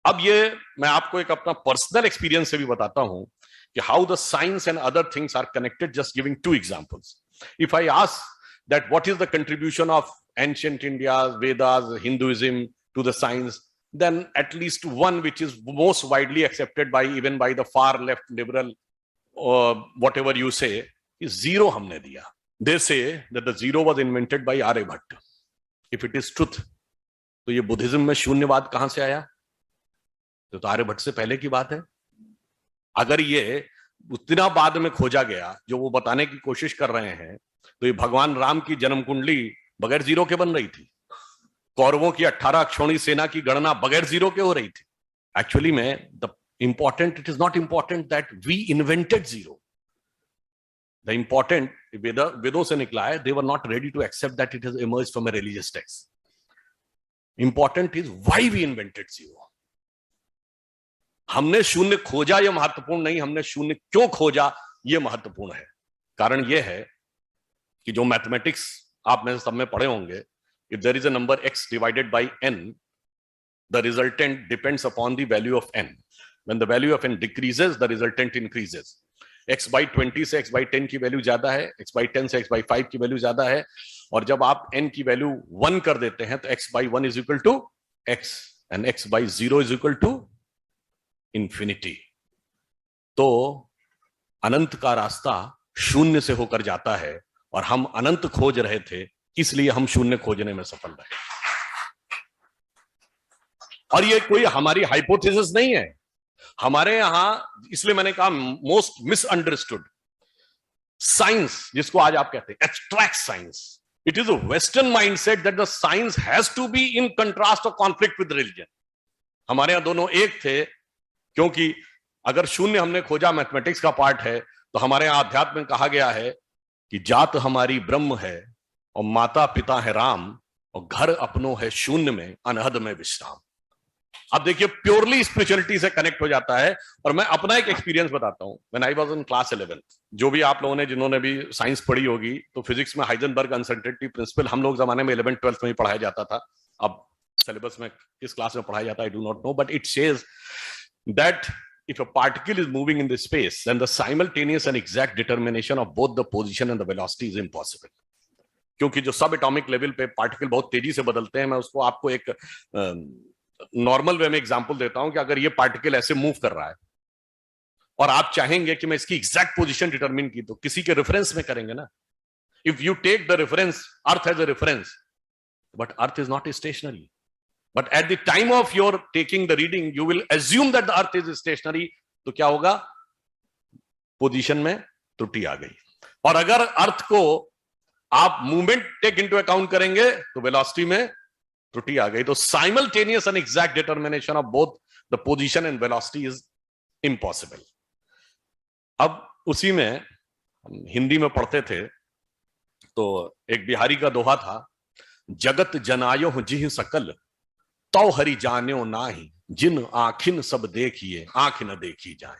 अब ये मैं आपको एक अपना पर्सनल एक्सपीरियंस से भी बताता हूं कि how the science and other things are connected, just giving two examples. If I ask that what is the contribution of ancient India, Vedas, Hinduism to the science, then at least one which is most widely accepted by even by the far left liberal whatever you say is zero हमने दिया. They say that the zero was invented by Aryabhatta. If it is truth, तो ये Buddhism में शून्यवाद कहां से आया? तो आर्यभट्ट से पहले की बात है. अगर ये उतना बाद में खोजा गया जो वो बताने की कोशिश कर रहे हैं, तो ये भगवान राम की जन्म कुंडली बगैर जीरो के बन रही थी. कौरवों की 18 अक्षौणी सेना की गणना बगैर जीरो के हो रही थी. एक्चुअली में the important, it is not important that we invented zero. The important वेदों से निकला है. They were not ready to accept that it has emerged from a religious text. Important is why we invented zero. हमने शून्य खोजा यह महत्वपूर्ण नहीं, हमने शून्य क्यों खोजा यह महत्वपूर्ण है. कारण यह है कि जो मैथमेटिक्स आप में सब में पढ़े होंगे, if there is a number x divided by n, the resultant depends upon the value of n. When the value of n decreases, the resultant increases. x by 20 से x by 10 की value ज्यादा है, x by 10 से x by 5 की value ज्यादा है, और जब आप n की वैल्यू 1 कर देते हैं तो x by 1 is equal to x and x by 0 is equal to infinity. तो अनंत का रास्ता शून्य से होकर जाता है, और हम अनंत खोज रहे थे, इसलिए हम शून्य खोजने में सफल रहे. और ये कोई हमारी हाइपोथेसिस नहीं है. हमारे यहां, इसलिए मैंने कहा मोस्ट मिसअंडरस्टूड साइंस, जिसको आज आप कहते हैं abstract science, it is a western mindset that the science has to be in contrast और कॉन्फ्लिक्ट विद रिलीजन. हमारे यहां दोनों एक थे, क्योंकि अगर शून्य हमने खोजा, मैथमेटिक्स का पार्ट है, तो हमारे यहां अध्यात्म में कहा गया है कि जात हमारी ब्रह्म है और माता पिता है राम, और घर अपनों है शून्य में अनहद में विश्राम. अब देखिए, प्योरली स्पिरिचुअलिटी से कनेक्ट हो जाता है. और मैं अपना एक एक्सपीरियंस बताता हूं. When I was in class 11, जो भी आप लोगों ने, जिन्होंने भी साइंस पढ़ी होगी, तो फिजिक्स में हाइजेनबर्ग अनसर्टेनिटी प्रिंसिपल हम लोग जमाने में 11th 12th में ही पढ़ाया जाता था. अब सिलेबस में किस क्लास में पढ़ाया जाता है I do not know, but it says that if a particle is moving in the space, then the simultaneous and exact determination of both the position and the velocity is impossible. क्योंकि जो सब atomic level पे particle बहुत तेजी से बदलते हैं. मैं उसको आपको एक नॉर्मल वे में एग्जांपल देता हूं कि अगर ये पार्टिकल ऐसे मूव कर रहा है और आप चाहेंगे कि मैं इसकी एग्जैक्ट पोजीशन डिटरमिन की, तो किसी के रेफरेंस में करेंगे ना. If you take the reference, earth as a reference, but earth is not stationary. But at the time of your taking the reading, you will assume that the earth is stationary. तो क्या होगा? Position में त्रुटि आ गई. और अगर अर्थ को आप मूवमेंट टेक इनटू अकाउंट करेंगे तो वेलोसिटी में त्रुटि आ गई. तो simultaneous and exact determination of both the position and velocity is impossible. अब उसी में हम हिंदी में पढ़ते थे, तो एक बिहारी का दोहा था, जगत जनायो जिह सकल तो हरि जान्यो नाही, जिन आखिन सब देखिए आंख न देखी जाए.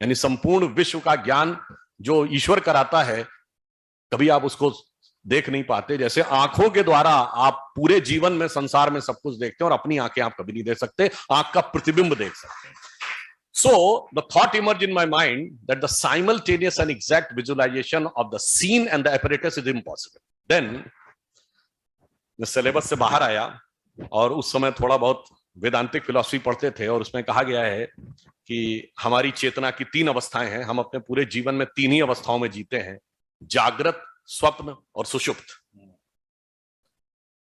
यानी संपूर्ण विश्व का ज्ञान जो ईश्वर कराता है, कभी आप उसको देख नहीं पाते. जैसे आंखों के द्वारा आप पूरे जीवन में, संसार में सब कुछ देखते हैं, और अपनी आंखें आप कभी नहीं देख सकते, आंख का प्रतिबिंब देख सकते हैं. So the thought emerged in my mind that the simultaneous and exact visualization of the scene and the apparatus is impossible. Then मैं सिलेबस से बाहर आया, और उस समय थोड़ा बहुत वेदांतिक फिलॉसफी पढ़ते थे, और उसमें कहा गया है कि हमारी चेतना की 3 अवस्थाएं हैं. हम अपने पूरे जीवन में 3 ही अवस्थाओं में जीते हैं, जागृत, स्वप्न और सुषुप्त.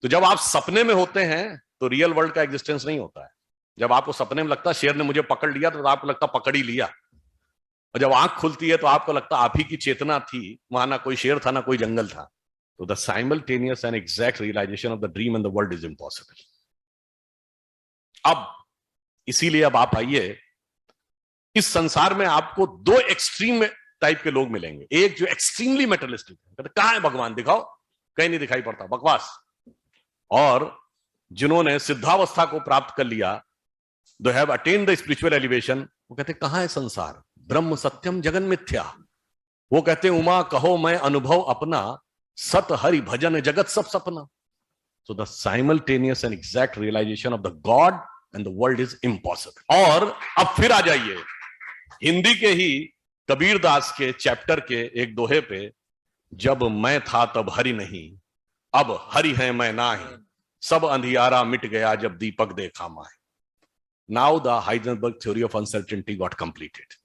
तो जब आप सपने में होते हैं तो रियल वर्ल्ड का एग्जिस्टेंस नहीं होता है. जब आपको सपने में लगता है शेर ने मुझे पकड़ लिया, तो आपको लगता पकड़ ही लिया. और जब आंख खुलती है तो आपको लगता आप ही की चेतना थी, वहां ना कोई शेर था ना कोई जंगल था. So the simultaneous and exact realization of the dream and the world is impossible. अब इसीलिए अब आप आइए, इस संसार में आपको 2 एक्सट्रीम टाइप के लोग मिलेंगे. एक जो एक्सट्रीमली मेटलिस्टिक है, कहां है भगवान, दिखाओ, कहीं नहीं दिखाई पड़ता, बकवास. और जिन्होंने सिद्धावस्था को प्राप्त कर लिया, they have attained the spiritual elevation, वो कहते कहां है संसार, ब्रह्म सत्यम जगन मिथ्या. वो कहते उमा कहो मैं अनुभव अपना, सत हरि भजन जगत सब सपना. So the simultaneous and exact realization of the God and the world is impossible. और अब फिर आ जाइए हिंदी के ही कबीर दास के चैप्टर के एक दोहे पे, जब मैं था तब हरि नहीं, अब हरि है मैं नाही, सब अंधियारा मिट गया जब दीपक देखा माहे। Now the Heisenberg theory of uncertainty got completed.